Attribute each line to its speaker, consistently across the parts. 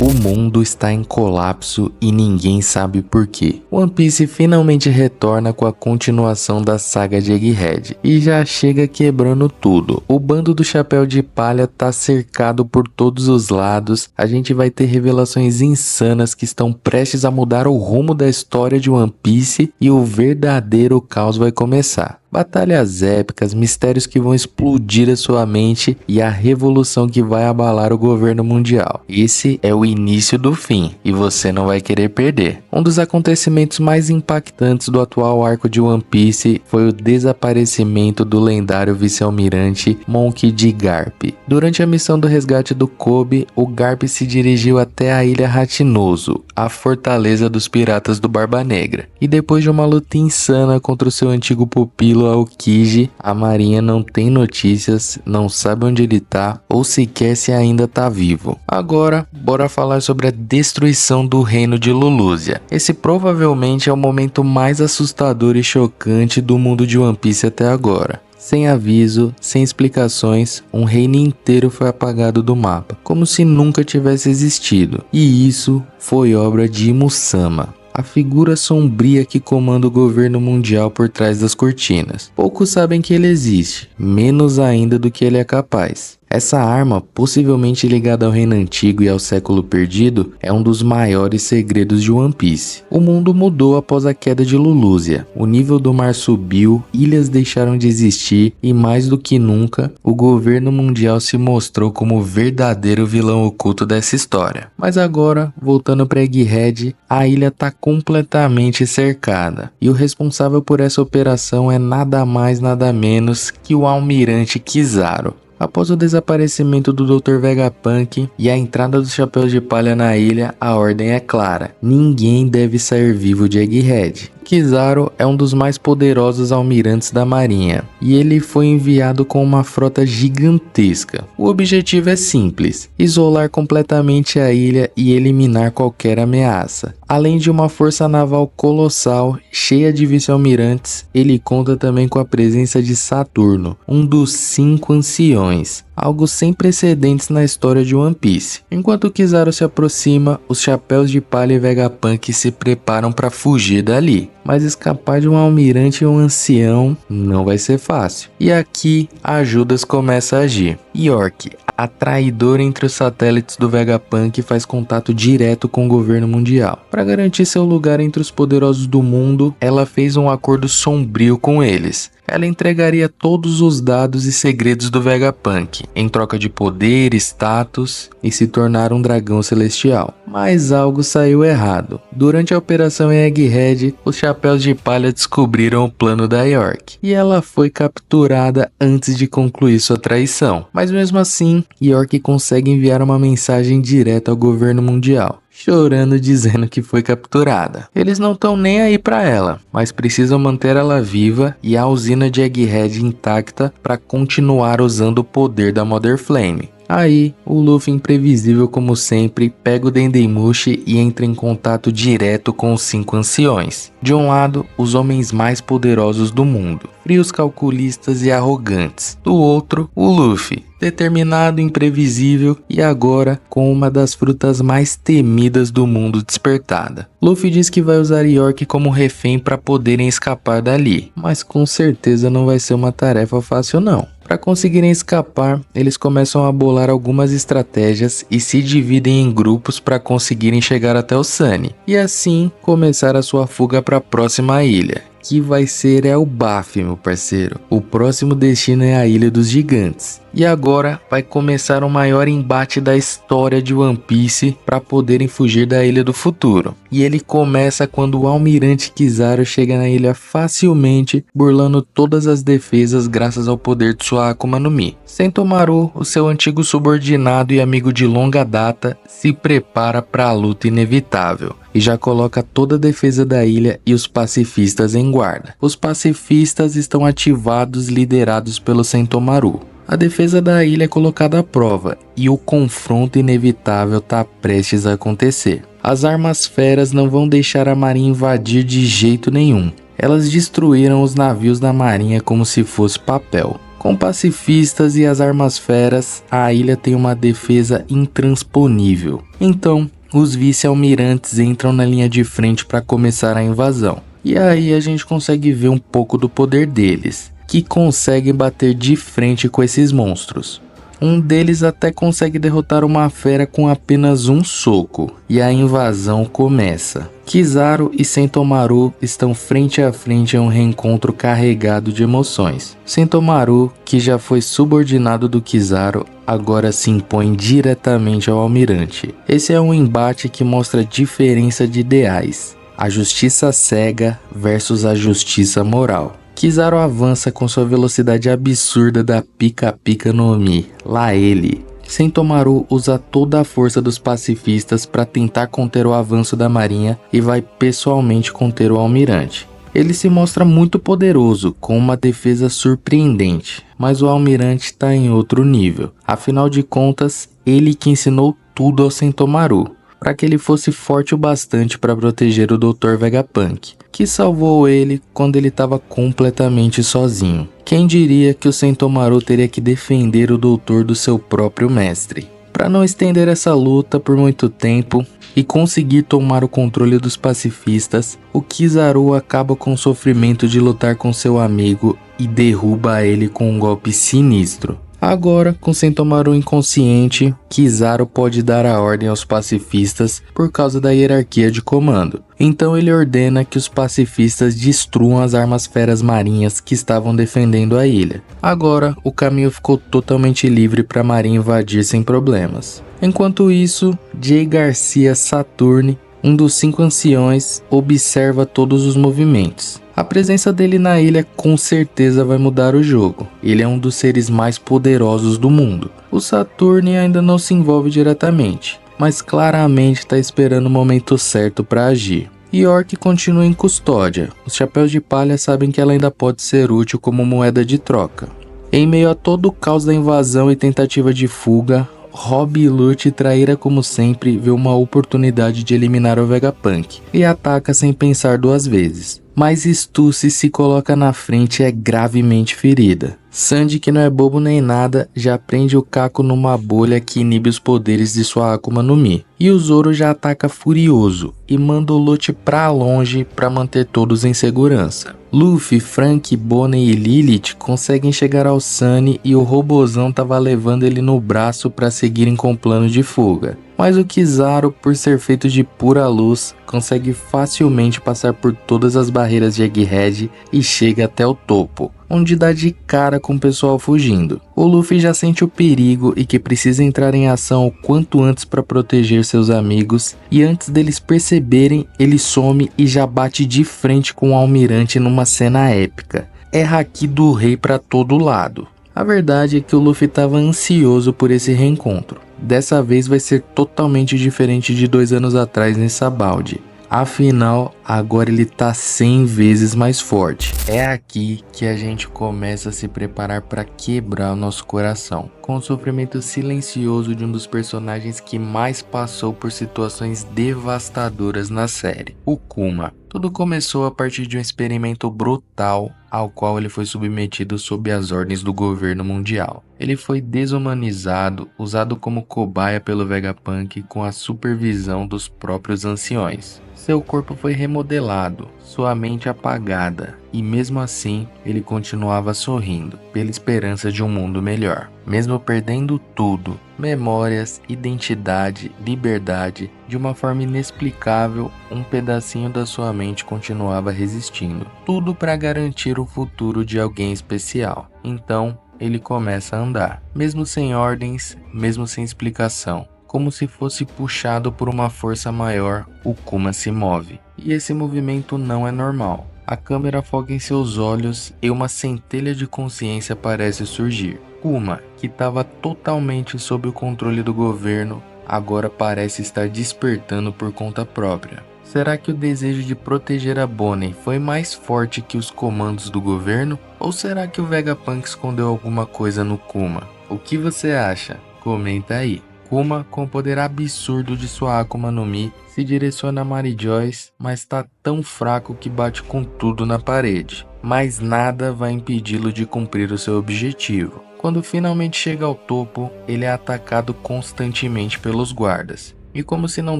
Speaker 1: O mundo está em colapso e ninguém sabe por quê. One Piece finalmente retorna com a continuação da saga de Egghead e já chega quebrando tudo. O bando do Chapéu de Palha tá cercado por todos os lados. A gente vai ter revelações insanas que estão prestes a mudar o rumo da história de One Piece e o verdadeiro caos vai começar. Batalhas épicas, mistérios que vão explodir a sua mente e a revolução que vai abalar o governo mundial. Esse é o início do fim e você não vai querer perder. Um dos acontecimentos mais impactantes do atual arco de One Piece foi o desaparecimento do lendário vice-almirante Monkey D. Garp. Durante a missão do resgate do Kobe, o Garp se dirigiu até a Ilha Ratinoso, a fortaleza dos piratas do Barba Negra. E depois de uma luta insana contra o seu antigo pupilo Aokiji, a marinha não tem notícias, não sabe onde ele tá ou sequer se ainda tá vivo. Agora, bora falar sobre a destruição do reino de Lulusia. Esse provavelmente é o momento mais assustador e chocante do mundo de One Piece até agora. Sem aviso, sem explicações, um reino inteiro foi apagado do mapa, como se nunca tivesse existido. E isso foi obra de Imu-sama, a figura sombria que comanda o governo mundial por trás das cortinas. Poucos sabem que ele existe, menos ainda do que ele é capaz. Essa arma, possivelmente ligada ao reino antigo e ao século perdido, é um dos maiores segredos de One Piece. O mundo mudou após a queda de Lulusia. O nível do mar subiu, ilhas deixaram de existir e mais do que nunca, o governo mundial se mostrou como o verdadeiro vilão oculto dessa história. Mas agora, voltando para Egghead, a ilha está completamente cercada. E o responsável por essa operação é nada mais nada menos que o almirante Kizaru. Após o desaparecimento do Dr. Vegapunk e a entrada dos Chapéus de Palha na ilha, a ordem é clara: ninguém deve sair vivo de Egghead. Kizaru é um dos mais poderosos almirantes da marinha, e ele foi enviado com uma frota gigantesca. O objetivo é simples: isolar completamente a ilha e eliminar qualquer ameaça. Além de uma força naval colossal, cheia de vice-almirantes, ele conta também com a presença de Saturno, um dos 5 anciões, algo sem precedentes na história de One Piece. Enquanto Kizaru se aproxima, os Chapéus de Palha e Vegapunk se preparam para fugir dali. Mas escapar de um almirante e um ancião não vai ser fácil. E aqui a Judas começa a agir. York, a traidora entre os satélites do Vegapunk, faz contato direto com o governo mundial. Para garantir seu lugar entre os poderosos do mundo, ela fez um acordo sombrio com eles. Ela entregaria todos os dados e segredos do Vegapunk, em troca de poder, status e se tornar um dragão celestial. Mas algo saiu errado. Durante a operação em Egghead, os Chapéus de Palha descobriram o plano da York, e ela foi capturada antes de concluir sua traição. Mas mesmo assim, York consegue enviar uma mensagem direta ao governo mundial, chorando, dizendo que foi capturada. Eles não estão nem aí pra ela, mas precisam manter ela viva e a usina de Egghead intacta para continuar usando o poder da Mother Flame. Aí, o Luffy, imprevisível como sempre, pega o Dendemushi e entra em contato direto com os 5 anciões. De um lado, os homens mais poderosos do mundo, frios, calculistas e arrogantes. Do outro, o Luffy, determinado, imprevisível e agora com uma das frutas mais temidas do mundo despertada. Luffy diz que vai usar York como refém para poderem escapar dali, mas com certeza não vai ser uma tarefa fácil não. Para conseguirem escapar, eles começam a bolar algumas estratégias e se dividem em grupos para conseguirem chegar até o Sunny, e assim começar a sua fuga para a próxima ilha, que vai ser Elbaf, meu parceiro. O próximo destino é a Ilha dos Gigantes. E agora vai começar o maior embate da história de One Piece para poderem fugir da Ilha do Futuro. E ele começa quando o almirante Kizaru chega na ilha facilmente, burlando todas as defesas graças ao poder de sua Akuma no Mi. Sentomaru, o seu antigo subordinado e amigo de longa data, se prepara para a luta inevitável e já coloca toda a defesa da ilha e os pacifistas em guarda. Os pacifistas estão ativados, liderados pelo Sentomaru. A defesa da ilha é colocada à prova e o confronto inevitável está prestes a acontecer. As armas feras não vão deixar a marinha invadir de jeito nenhum. Elas destruíram os navios da marinha como se fosse papel. Com pacifistas e as armas feras, a ilha tem uma defesa intransponível. Então, os vice-almirantes entram na linha de frente para começar a invasão. E aí a gente consegue ver um pouco do poder deles, que conseguem bater de frente com esses monstros. Um deles até consegue derrotar uma fera com apenas um soco, e a invasão começa. Kizaru e Sentomaru estão frente a frente em um reencontro carregado de emoções. Sentomaru, que já foi subordinado do Kizaru, agora se impõe diretamente ao almirante. Esse é um embate que mostra a diferença de ideais. A justiça cega versus a justiça moral. Kizaru avança com sua velocidade absurda da Pika Pika no Mi, lá ele. Sentomaru usa toda a força dos pacifistas para tentar conter o avanço da marinha e vai pessoalmente conter o almirante. Ele se mostra muito poderoso, com uma defesa surpreendente, mas o almirante está em outro nível. Afinal de contas, ele que ensinou tudo ao Sentomaru, para que ele fosse forte o bastante para proteger o Dr. Vegapunk, que salvou ele quando ele estava completamente sozinho. Quem diria que o Sentomaru teria que defender o doutor do seu próprio mestre? Para não estender essa luta por muito tempo e conseguir tomar o controle dos pacifistas, o Kizaru acaba com o sofrimento de lutar com seu amigo e derruba ele com um golpe sinistro. Agora, com Sentomaru inconsciente, Kizaru pode dar a ordem aos pacifistas por causa da hierarquia de comando. Então ele ordena que os pacifistas destruam as armas feras marinhas que estavam defendendo a ilha. Agora, o caminho ficou totalmente livre para a marinha invadir sem problemas. Enquanto isso, Jay Garcia Saturne, um dos 5 anciões, observa todos os movimentos. A presença dele na ilha com certeza vai mudar o jogo. Ele é um dos seres mais poderosos do mundo. O Saturne ainda não se envolve diretamente, mas claramente está esperando o momento certo para agir. York continua em custódia. Os chapéus de palha sabem que ela ainda pode ser útil como moeda de troca. Em meio a todo o caos da invasão e tentativa de fuga, Rob Lute, traíra como sempre, vê uma oportunidade de eliminar o Vegapunk e ataca sem pensar 2 vezes. Mas Stussy se coloca na frente e é gravemente ferida. Sandy, que não é bobo nem nada, já prende o Kako numa bolha que inibe os poderes de sua Akuma no Mi. E o Zoro já ataca furioso e manda o Lute pra longe para manter todos em segurança. Luffy, Frank, Bonnie e Lilith conseguem chegar ao Sunny e o robozão tava levando ele no braço para seguirem com o plano de fuga. Mas o Kizaru, por ser feito de pura luz, consegue facilmente passar por todas as barreiras de Egghead e chega até o topo, onde dá de cara com o pessoal fugindo. O Luffy já sente o perigo e que precisa entrar em ação o quanto antes para proteger seus amigos, e antes deles perceberem, ele some e já bate de frente com o almirante numa cena épica. É haki do rei para todo lado. A verdade é que o Luffy estava ansioso por esse reencontro. Dessa vez vai ser totalmente diferente de 2 anos atrás nessa balde. Afinal, agora ele tá 100 vezes mais forte. É aqui que a gente começa a se preparar para quebrar o nosso coração, com o sofrimento silencioso de um dos personagens que mais passou por situações devastadoras na série, o Kuma. Tudo começou a partir de um experimento brutal ao qual ele foi submetido sob as ordens do governo mundial. Ele foi desumanizado, usado como cobaia pelo Vegapunk com a supervisão dos próprios anciões. Seu corpo foi remodelado, sua mente apagada, e mesmo assim ele continuava sorrindo, pela esperança de um mundo melhor. Mesmo perdendo tudo, memórias, identidade, liberdade, de uma forma inexplicável, um pedacinho da sua mente continuava resistindo. Tudo para garantir o futuro de alguém especial. Então, ele começa a andar, mesmo sem ordens, mesmo sem explicação. Como se fosse puxado por uma força maior, o Kuma se move. E esse movimento não é normal. A câmera foca em seus olhos e uma centelha de consciência parece surgir. Kuma, que estava totalmente sob o controle do governo, agora parece estar despertando por conta própria. Será que o desejo de proteger a Bonnie foi mais forte que os comandos do governo? Ou será que o Vegapunk escondeu alguma coisa no Kuma? O que você acha? Comenta aí. Kuma, com o poder absurdo de sua Akuma no Mi, se direciona a Mary Joyce, mas tá tão fraco que bate com tudo na parede. Mas nada vai impedi-lo de cumprir o seu objetivo. Quando finalmente chega ao topo, ele é atacado constantemente pelos guardas. E como se não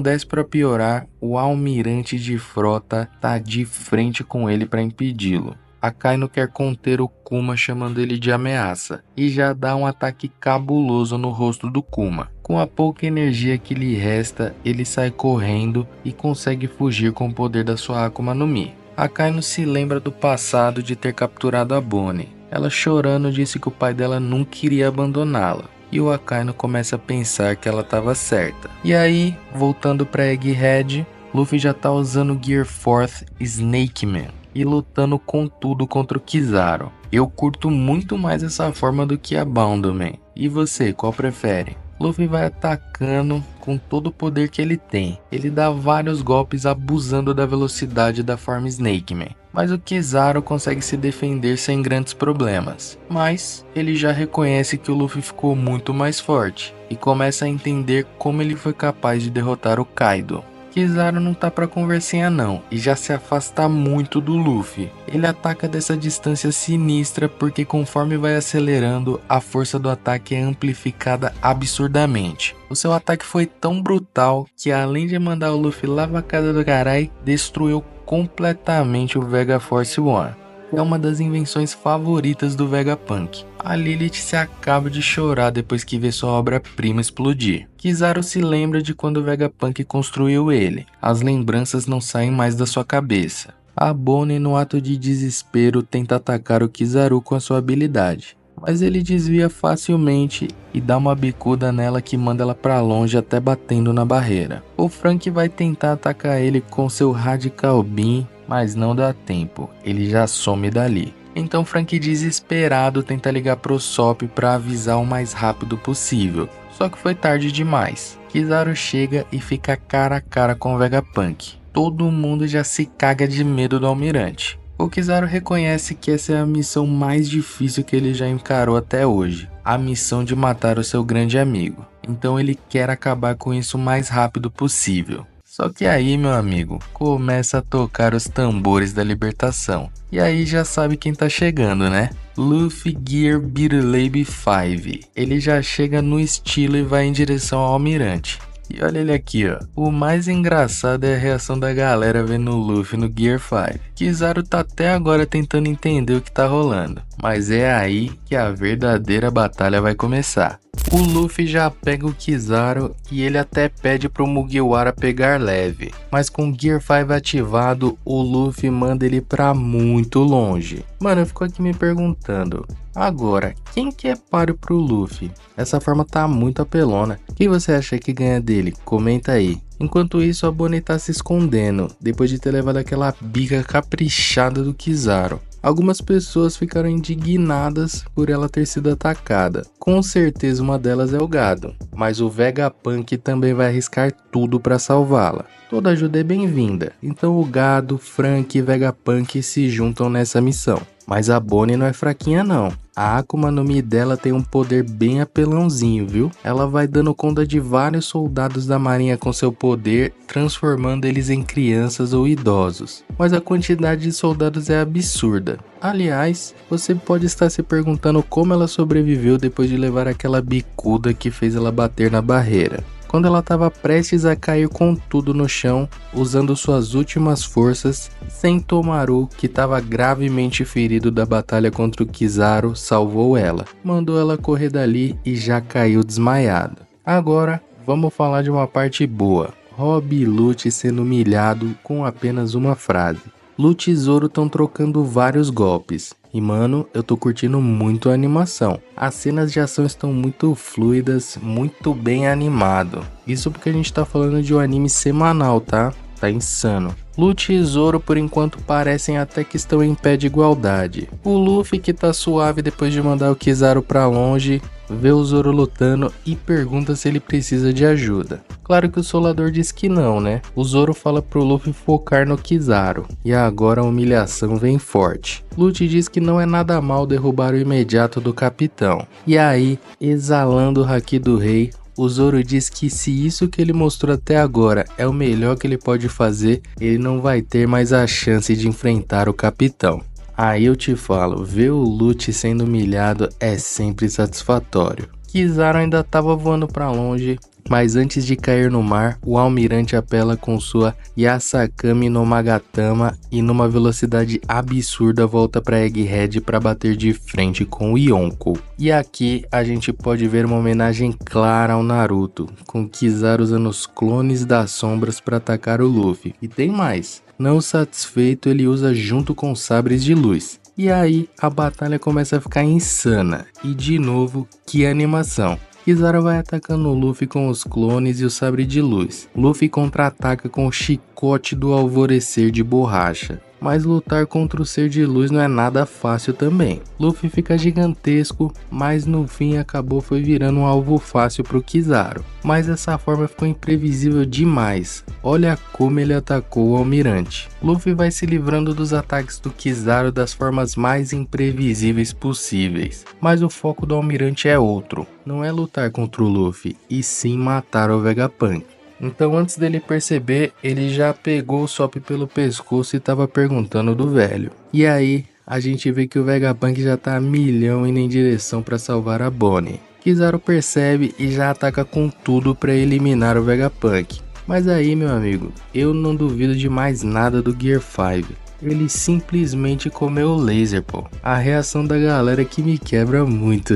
Speaker 1: desse para piorar, o almirante de frota tá de frente com ele para impedi-lo. Akainu quer conter o Kuma chamando ele de ameaça e já dá um ataque cabuloso no rosto do Kuma. Com a pouca energia que lhe resta, ele sai correndo e consegue fugir com o poder da sua Akuma no Mi. Akainu se lembra do passado de ter capturado a Bonnie. Ela chorando disse que o pai dela nunca iria abandoná-la. E o Akainu começa a pensar que ela estava certa. E aí, voltando para Egghead, Luffy já tá usando o Gear 4 Snake Man e lutando com tudo contra o Kizaru. Eu curto muito mais essa forma do que a Boundman. E você, qual prefere? Luffy vai atacando com todo o poder que ele tem. Ele dá vários golpes abusando da velocidade da forma Snake Man. Mas o Kizaru consegue se defender sem grandes problemas. Mas ele já reconhece que o Luffy ficou muito mais forte e começa a entender como ele foi capaz de derrotar o Kaido. Kizaru não tá pra conversinha não, e já se afasta muito do Luffy. Ele ataca dessa distância sinistra porque conforme vai acelerando, a força do ataque é amplificada absurdamente. O seu ataque foi tão brutal que além de mandar o Luffy lá pra casa do carai, destruiu completamente o Vega Force One. É uma das invenções favoritas do Vegapunk. A Lilith se acaba de chorar depois que vê sua obra-prima explodir. Kizaru se lembra de quando o Vegapunk construiu ele. As lembranças não saem mais da sua cabeça. A Bonnie, no ato de desespero, tenta atacar o Kizaru com a sua habilidade. Mas ele desvia facilmente e dá uma bicuda nela que manda ela pra longe até batendo na barreira. O Frank vai tentar atacar ele com seu Radical Beam, mas não dá tempo, ele já some dali. Então Frank, desesperado, tenta ligar pro Sop para avisar o mais rápido possível, só que foi tarde demais. Kizaru chega e fica cara a cara com o Vegapunk. Todo mundo já se caga de medo do almirante. O Kizaru reconhece que essa é a missão mais difícil que ele já encarou até hoje, a missão de matar o seu grande amigo. Então ele quer acabar com isso o mais rápido possível. Só que aí, meu amigo, começa a tocar os tambores da libertação. E aí já sabe quem tá chegando, né? Luffy Gear Beetlebe 5. Ele já chega no estilo e vai em direção ao almirante. E olha ele aqui, ó. O mais engraçado é a reação da galera vendo o Luffy no Gear 5. Kizaru tá até agora tentando entender o que tá rolando. Mas é aí que a verdadeira batalha vai começar. O Luffy já pega o Kizaru e ele até pede pro Mugiwara pegar leve. Mas com o Gear 5 ativado, o Luffy manda ele pra muito longe. Mano, eu fico aqui me perguntando. Agora, quem que é páreo pro Luffy? Essa forma tá muito apelona. Quem você acha que ganha dele? Comenta aí. Enquanto isso, a Bonnie tá se escondendo, depois de ter levado aquela bica caprichada do Kizaru. Algumas pessoas ficaram indignadas por ela ter sido atacada. Com certeza uma delas é o Gado, mas o Vegapunk também vai arriscar tudo para salvá-la. Toda ajuda é bem-vinda, então o Gado, Frank e Vegapunk se juntam nessa missão. Mas a Bonnie não é fraquinha não. A Akuma no Mi dela tem um poder bem apelãozinho, viu? Ela vai dando conta de vários soldados da marinha com seu poder, transformando eles em crianças ou idosos. Mas a quantidade de soldados é absurda. Aliás, você pode estar se perguntando como ela sobreviveu depois de levar aquela bicuda que fez ela bater na barreira. Quando ela estava prestes a cair com tudo no chão, usando suas últimas forças, Sentomaru, que estava gravemente ferido da batalha contra o Kizaru, salvou ela. Mandou ela correr dali e já caiu desmaiado. Agora, vamos falar de uma parte boa. Rob e Lute sendo humilhado com apenas uma frase. Lute e Zoro estão trocando vários golpes. E mano, eu tô curtindo muito a animação. As cenas de ação estão muito fluidas, muito bem animado. Isso porque a gente tá falando de um anime semanal, tá? Tá insano. Lute e Zoro por enquanto parecem até que estão em pé de igualdade. O Luffy, que tá suave depois de mandar o Kizaru pra longe, vê o Zoro lutando e pergunta se ele precisa de ajuda. Claro que o Solador diz que não, né? O Zoro fala pro Luffy focar no Kizaru. E agora a humilhação vem forte. Lute diz que não é nada mal derrubar o imediato do capitão. E aí, exalando o haki do rei, o Zoro diz que se isso que ele mostrou até agora é o melhor que ele pode fazer, ele não vai ter mais a chance de enfrentar o capitão. Aí eu te falo, ver o Lute sendo humilhado é sempre satisfatório. Kizaru ainda estava voando para longe, mas antes de cair no mar, o almirante apela com sua Yasakami no Magatama e numa velocidade absurda volta para Egghead para bater de frente com o Yonkou. E aqui a gente pode ver uma homenagem clara ao Naruto, com Kizaru usando os clones das sombras para atacar o Luffy. E tem mais, não satisfeito ele usa junto com os sabres de luz. E aí a batalha começa a ficar insana, e de novo, que animação. Kizaru vai atacando o Luffy com os clones e o sabre de luz. Luffy contra-ataca com o chicote do alvorecer de borracha. Mas lutar contra o ser de luz não é nada fácil também. Luffy fica gigantesco, mas no fim acabou foi virando um alvo fácil pro Kizaru. Mas essa forma ficou imprevisível demais. Olha como ele atacou o almirante. Luffy vai se livrando dos ataques do Kizaru das formas mais imprevisíveis possíveis. Mas o foco do almirante é outro. Não é lutar contra o Luffy, e sim matar o Vegapunk. Então antes dele perceber, ele já pegou o Sop pelo pescoço e tava perguntando do velho. E aí, a gente vê que o Vegapunk já tá a milhão indo em direção para salvar a Bonnie. Kizaru percebe e já ataca com tudo para eliminar o Vegapunk. Mas aí, meu amigo, eu não duvido de mais nada do Gear 5. Ele simplesmente comeu o laser, pô. A reação da galera que me quebra muito.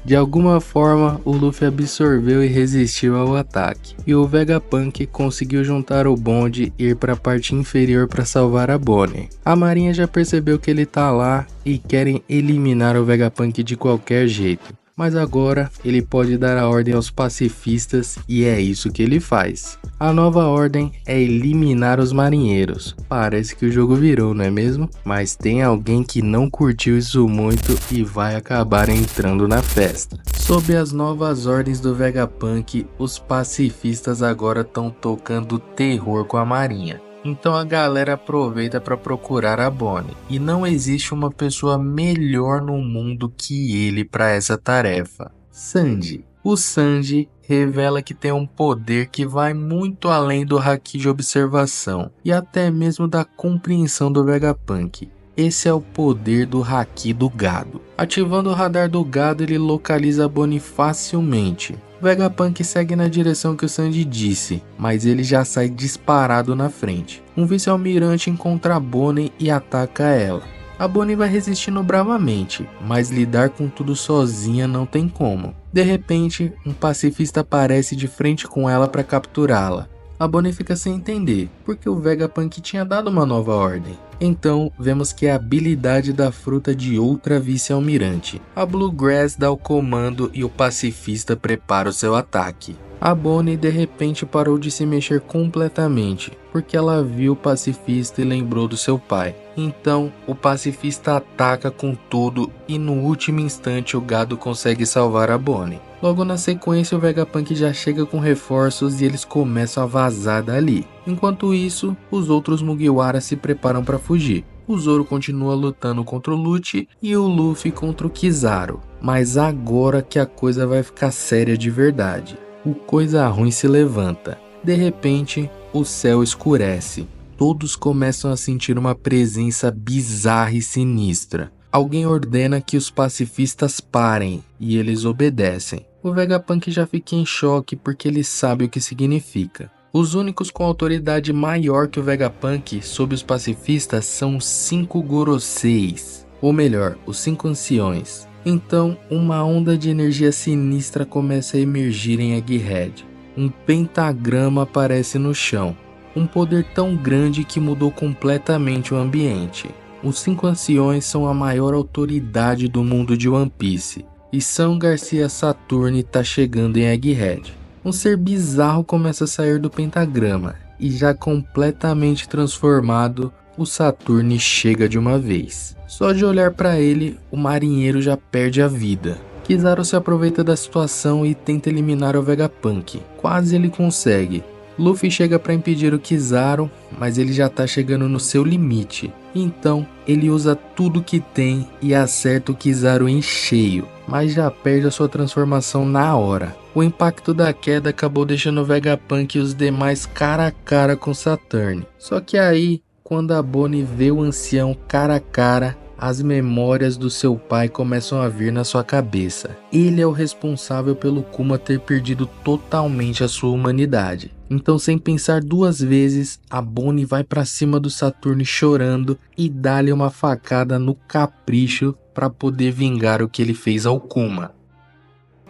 Speaker 1: De alguma forma, o Luffy absorveu e resistiu ao ataque, e o Vegapunk conseguiu juntar o bonde e ir para a parte inferior para salvar a Bonnie. A marinha já percebeu que ele tá lá e querem eliminar o Vegapunk de qualquer jeito. Mas agora ele pode dar a ordem aos pacifistas e é isso que ele faz. A nova ordem é eliminar os marinheiros. Parece que o jogo virou, não é mesmo? Mas tem alguém que não curtiu isso muito e vai acabar entrando na festa. Sob as novas ordens do Vegapunk, os pacifistas agora estão tocando terror com a marinha. Então a galera aproveita para procurar a Bonnie. E não existe uma pessoa melhor no mundo que ele para essa tarefa. Sanji. O Sanji revela que tem um poder que vai muito além do haki de observação e até mesmo da compreensão do Vegapunk. Esse é o poder do haki do gado. Ativando o radar do gado, ele localiza a Bonnie facilmente. O Vegapunk segue na direção que o Sanji disse, mas ele já sai disparado na frente. Um vice-almirante encontra a Bonnie e ataca ela. A Bonnie vai resistindo bravamente, mas lidar com tudo sozinha não tem como. De repente, um pacifista aparece de frente com ela para capturá-la. A Bonnie fica sem entender, porque o Vegapunk tinha dado uma nova ordem. Então, vemos que é a habilidade da fruta de outra vice-almirante. A Bluegrass dá o comando e o pacifista prepara o seu ataque. A Bonnie de repente parou de se mexer completamente, porque ela viu o pacifista e lembrou do seu pai. Então, o pacifista ataca com tudo e no último instante o gado consegue salvar a Bonnie. Logo na sequência, o Vegapunk já chega com reforços e eles começam a vazar dali. Enquanto isso, os outros Mugiwara se preparam para fugir. O Zoro continua lutando contra o Lute e o Luffy contra o Kizaru. Mas agora que a coisa vai ficar séria de verdade. O coisa ruim se levanta. De repente, o céu escurece. Todos começam a sentir uma presença bizarra e sinistra. Alguém ordena que os pacifistas parem e eles obedecem. O Vegapunk já fica em choque porque ele sabe o que significa. Os únicos com autoridade maior que o Vegapunk sobre os pacifistas são os 5 Goroseis, ou melhor, os 5 anciões. Então, uma onda de energia sinistra começa a emergir em Egghead. Um pentagrama aparece no chão. Um poder tão grande que mudou completamente o ambiente. Os 5 anciões são a maior autoridade do mundo de One Piece. E São Garcia Saturne está chegando em Egghead. Um ser bizarro começa a sair do pentagrama. E já completamente transformado, o Saturne chega de uma vez. Só de olhar para ele, o marinheiro já perde a vida. Kizaru se aproveita da situação e tenta eliminar o Vegapunk. Quase ele consegue. Luffy chega para impedir o Kizaru, mas ele já tá chegando no seu limite. Então, ele usa tudo que tem e acerta o Kizaru em cheio. mas já perde a sua transformação na hora. O impacto da queda acabou deixando o Vegapunk e os demais cara a cara com Saturn. Só que aí, quando a Bonnie vê o ancião cara a cara, as memórias do seu pai começam a vir na sua cabeça. Ele é o responsável pelo Kuma ter perdido totalmente a sua humanidade. Então, sem pensar duas vezes, a Bonnie vai pra cima do Saturno chorando e dá-lhe uma facada no capricho para poder vingar o que ele fez ao Kuma.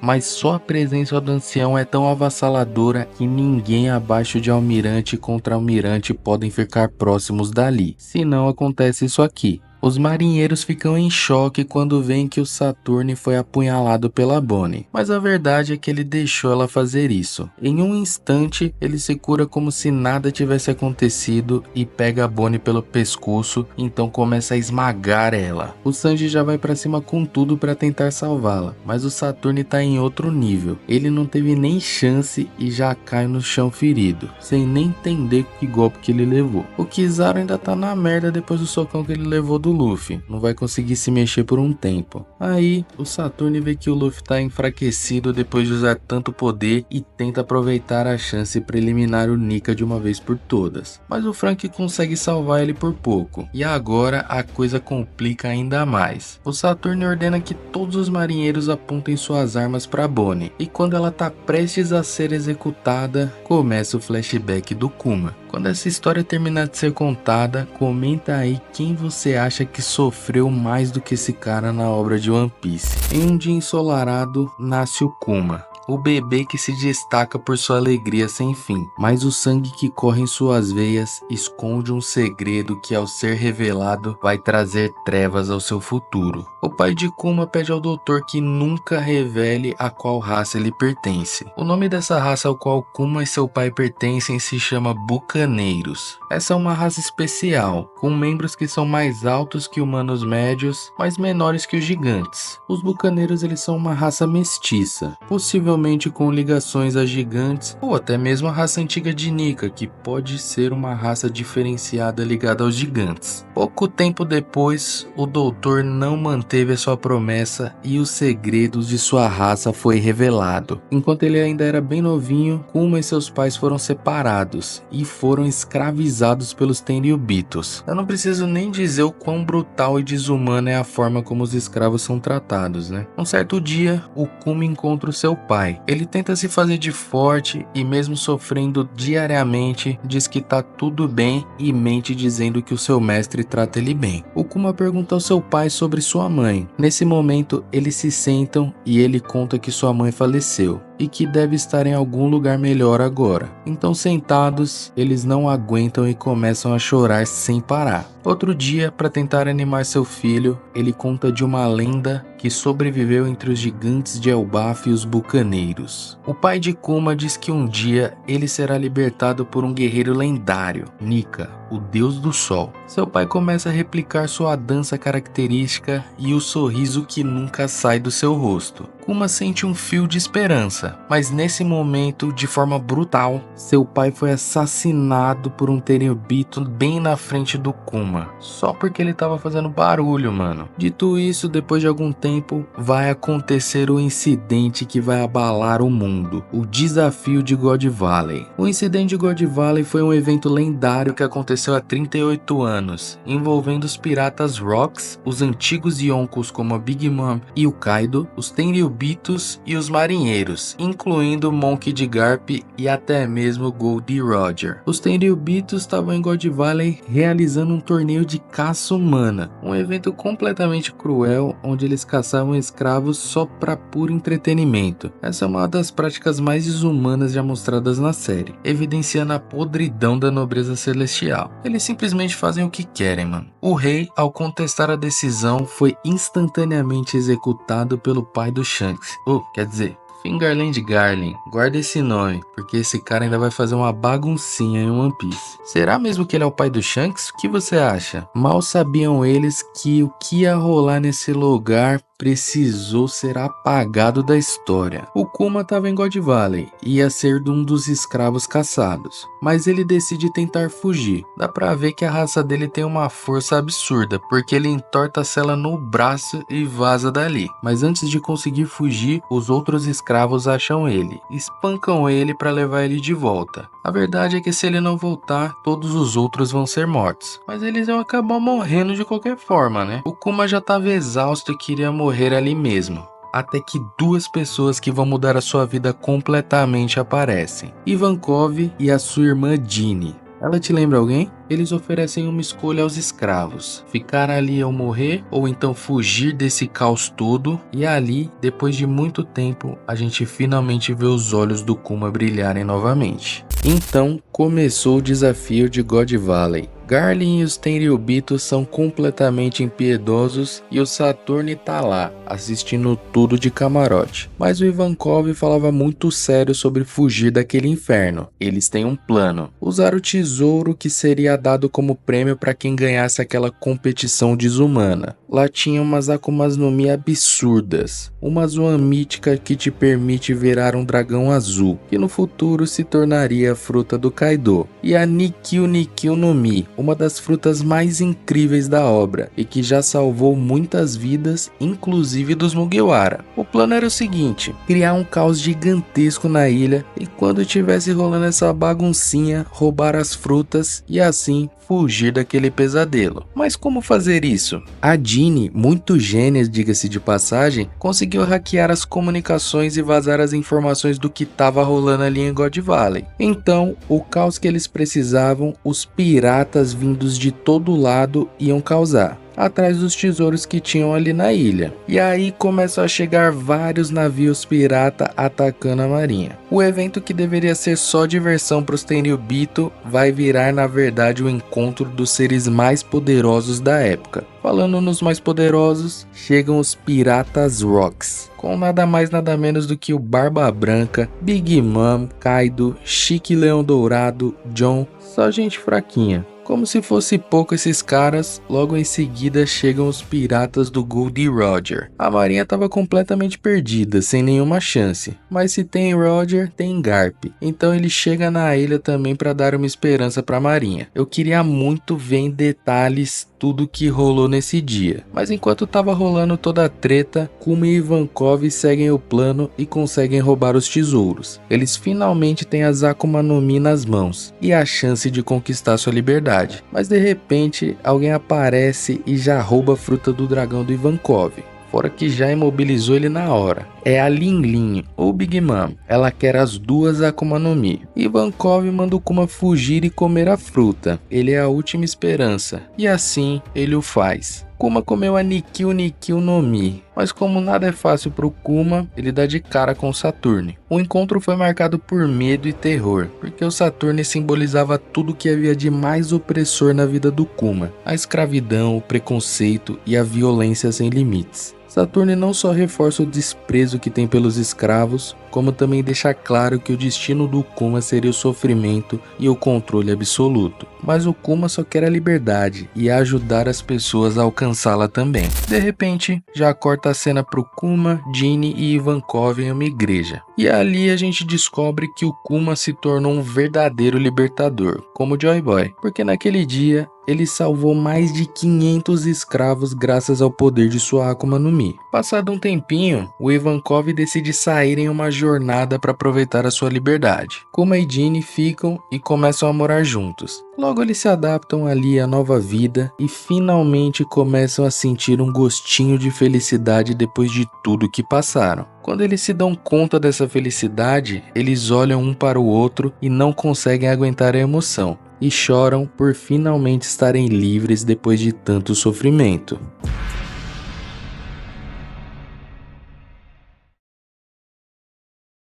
Speaker 1: Mas só a presença do ancião é tão avassaladora que ninguém abaixo de almirante e contra-almirante podem ficar próximos dali. Se não acontece isso aqui. Os marinheiros ficam em choque quando veem que o Saturn foi apunhalado pela Bonnie, mas a verdade é que ele deixou ela fazer isso. Em um instante, ele se cura como se nada tivesse acontecido e pega a Bonnie pelo pescoço, então começa a esmagar ela. O Sanji já vai pra cima com tudo para tentar salvá-la, mas o Saturn tá em outro nível. Ele não teve nem chance e já cai no chão ferido, sem nem entender que golpe que ele levou. O Kizaru ainda tá na merda depois do socão que ele levou do Luffy, não vai conseguir se mexer por um tempo. Aí, o Saturn vê que o Luffy tá enfraquecido depois de usar tanto poder e tenta aproveitar a chance para eliminar o Nika de uma vez por todas. Mas o Frank consegue salvar ele por pouco, e agora a coisa complica ainda mais. O Saturn ordena que todos os marinheiros apontem suas armas para Bonnie, e quando ela tá prestes a ser executada, começa o flashback do Kuma. Quando essa história terminar de ser contada, comenta aí quem você acha que sofreu mais do que esse cara na obra de One Piece. Em um dia ensolarado, nasce o Kuma. O bebê que se destaca por sua alegria sem fim, mas o sangue que corre em suas veias esconde um segredo que, ao ser revelado, vai trazer trevas ao seu futuro. O pai de Kuma pede ao doutor que nunca revele a qual raça ele pertence. O nome dessa raça ao qual Kuma e seu pai pertencem se chama Bucaneiros. Essa é uma raça especial, com membros que são mais altos que humanos médios, mas menores que os gigantes. Os Bucaneiros eles são uma raça mestiça, possivelmente com ligações a gigantes ou até mesmo a raça antiga de Nika, que pode ser uma raça diferenciada ligada aos gigantes. Pouco tempo depois, o doutor não manteve a sua promessa e os segredos de sua raça foi revelado. Enquanto ele ainda era bem novinho, Kuma e seus pais foram separados e foram escravizados pelos Tenryubitos. Eu não preciso nem dizer o quão brutal e desumana é a forma como os escravos são tratados, né? Um certo dia, o Kuma encontra o seu pai. Ele tenta se fazer de forte e, mesmo sofrendo diariamente, diz que tá tudo bem e mente dizendo que o seu mestre trata ele bem. O Kuma pergunta ao seu pai sobre sua mãe. Nesse momento, eles se sentam e ele conta que sua mãe faleceu e que deve estar em algum lugar melhor agora. Então, sentados, eles não aguentam e começam a chorar sem parar. Outro dia, para tentar animar seu filho, ele conta de uma lenda que sobreviveu entre os gigantes de Elbaf e os Bucaneiros. O pai de Kuma diz que um dia ele será libertado por um guerreiro lendário, Nika, o deus do sol. Seu pai começa a replicar sua dança característica e o sorriso que nunca sai do seu rosto. Kuma sente um fio de esperança, mas nesse momento, de forma brutal, seu pai foi assassinado por um Tenryubito bem na frente do Kuma, só porque ele tava fazendo barulho, mano. Dito isso, depois de algum tempo, vai acontecer o incidente que vai abalar o mundo, o desafio de God Valley. O incidente de God Valley foi um evento lendário que aconteceu há 38 anos, envolvendo os piratas Rocks, os antigos Yonkos como a Big Mom e o Kaido, os Tenryubitos e os marinheiros, incluindo Monkey D. Garp e até mesmo Goldie Roger. Os Tenryubitos estavam em God Valley realizando um torneio de caça humana, um evento completamente cruel onde eles caçavam escravos só para puro entretenimento. Essa é uma das práticas mais desumanas já mostradas na série, evidenciando a podridão da nobreza celestial. Eles simplesmente fazem o que querem, mano. O rei, ao contestar a decisão, foi instantaneamente executado pelo pai do Shanks. Quer dizer, Fingerland Garling. Guarda esse nome, porque esse cara ainda vai fazer uma baguncinha em One Piece. Será mesmo que ele é o pai do Shanks? O que você acha? Mal sabiam eles que o que ia rolar nesse lugar precisou ser apagado da história. O Kuma estava em God Valley e ia ser um dos escravos caçados, mas ele decide tentar fugir. Dá pra ver que a raça dele tem uma força absurda, porque ele entorta a cela no braço e vaza dali. Mas antes de conseguir fugir, os outros escravos acham ele, espancam ele para levar ele de volta. A verdade é que se ele não voltar, todos os outros vão ser mortos, mas eles vão acabar morrendo de qualquer forma, né? O Kuma já estava exausto e queria morrer ali mesmo. Até que duas pessoas que vão mudar a sua vida completamente aparecem. Ivankov e a sua irmã Dini. Ela te lembra alguém? Eles oferecem uma escolha aos escravos: ficar ali ou morrer, ou então fugir desse caos todo. E ali, depois de muito tempo, a gente finalmente vê os olhos do Kuma brilharem novamente. Então começou o desafio de God Valley. Garlin e os Tenryubito são completamente impiedosos e o Saturn tá lá, assistindo tudo de camarote. Mas o Ivankov falava muito sério sobre fugir daquele inferno. Eles têm um plano: usar o tesouro que seria dado como prêmio para quem ganhasse aquela competição desumana. Lá tinha umas Akumas no Mi absurdas. Uma Zoan mítica que te permite virar um dragão azul, que no futuro se tornaria a fruta do Kaido. E a Nikkyu no Mi, uma das frutas mais incríveis da obra, e que já salvou muitas vidas, inclusive dos Mugiwara. O plano era o seguinte: criar um caos gigantesco na ilha, e quando estivesse rolando essa baguncinha, roubar as frutas e assim fugir daquele pesadelo. Mas como fazer isso? A Dini, muito gênia, diga-se de passagem, conseguiu hackear as comunicações e vazar as informações do que estava rolando ali em God Valley. Então, o caos que eles precisavam, os piratas vindos de todo lado iam causar, atrás dos tesouros que tinham ali na ilha. E aí começam a chegar vários navios pirata atacando a marinha. O evento que deveria ser só diversão para os Tenryubito vai virar na verdade o encontro dos seres mais poderosos da época. Falando nos mais poderosos, chegam os Piratas Rocks, com nada mais nada menos do que o Barba Branca, Big Mom, Kaido, Chique Leão Dourado, John, só gente fraquinha. Como se fosse pouco esses caras, logo em seguida chegam os piratas do Goldie Roger. A marinha estava completamente perdida, sem nenhuma chance. Mas se tem Roger, tem Garp. Então ele chega na ilha também para dar uma esperança para a marinha. Eu queria muito ver em detalhes tudo que rolou nesse dia. Mas enquanto tava rolando toda a treta, Kuma e Ivankov seguem o plano e conseguem roubar os tesouros. Eles finalmente têm as Akuma no Mi nas mãos e a chance de conquistar sua liberdade. Mas de repente, alguém aparece e já rouba a fruta do dragão do Ivankov. Fora que já imobilizou ele na hora. É a Lin Lin, ou Big Mom. Ela quer as duas Akuma no Mi. Ivankov manda o Kuma fugir e comer a fruta. Ele é a última esperança. E assim, ele o faz. Kuma comeu a Nikkyu no Mi, mas como nada é fácil para o Kuma, ele dá de cara com o Saturne. O encontro foi marcado por medo e terror, porque o Saturne simbolizava tudo que havia de mais opressor na vida do Kuma: a escravidão, o preconceito e a violência sem limites. Saturne não só reforça o desprezo que tem pelos escravos, como também deixa claro que o destino do Kuma seria o sofrimento e o controle absoluto. Mas o Kuma só quer a liberdade e ajudar as pessoas a alcançá-la também. De repente, já corta a cena pro Kuma, Dini e Ivankov em uma igreja. E ali a gente descobre que o Kuma se tornou um verdadeiro libertador, como o Joy Boy, porque naquele dia ele salvou mais de 500 escravos graças ao poder de sua Akuma no Mi. Passado um tempinho, o Ivankov decide sair em uma jornada para aproveitar a sua liberdade. Kuma e Dini ficam e começam a morar juntos. Logo eles se adaptam ali à nova vida e finalmente começam a sentir um gostinho de felicidade depois de tudo que passaram. Quando eles se dão conta dessa felicidade, eles olham um para o outro e não conseguem aguentar a emoção, e choram por finalmente estarem livres depois de tanto sofrimento.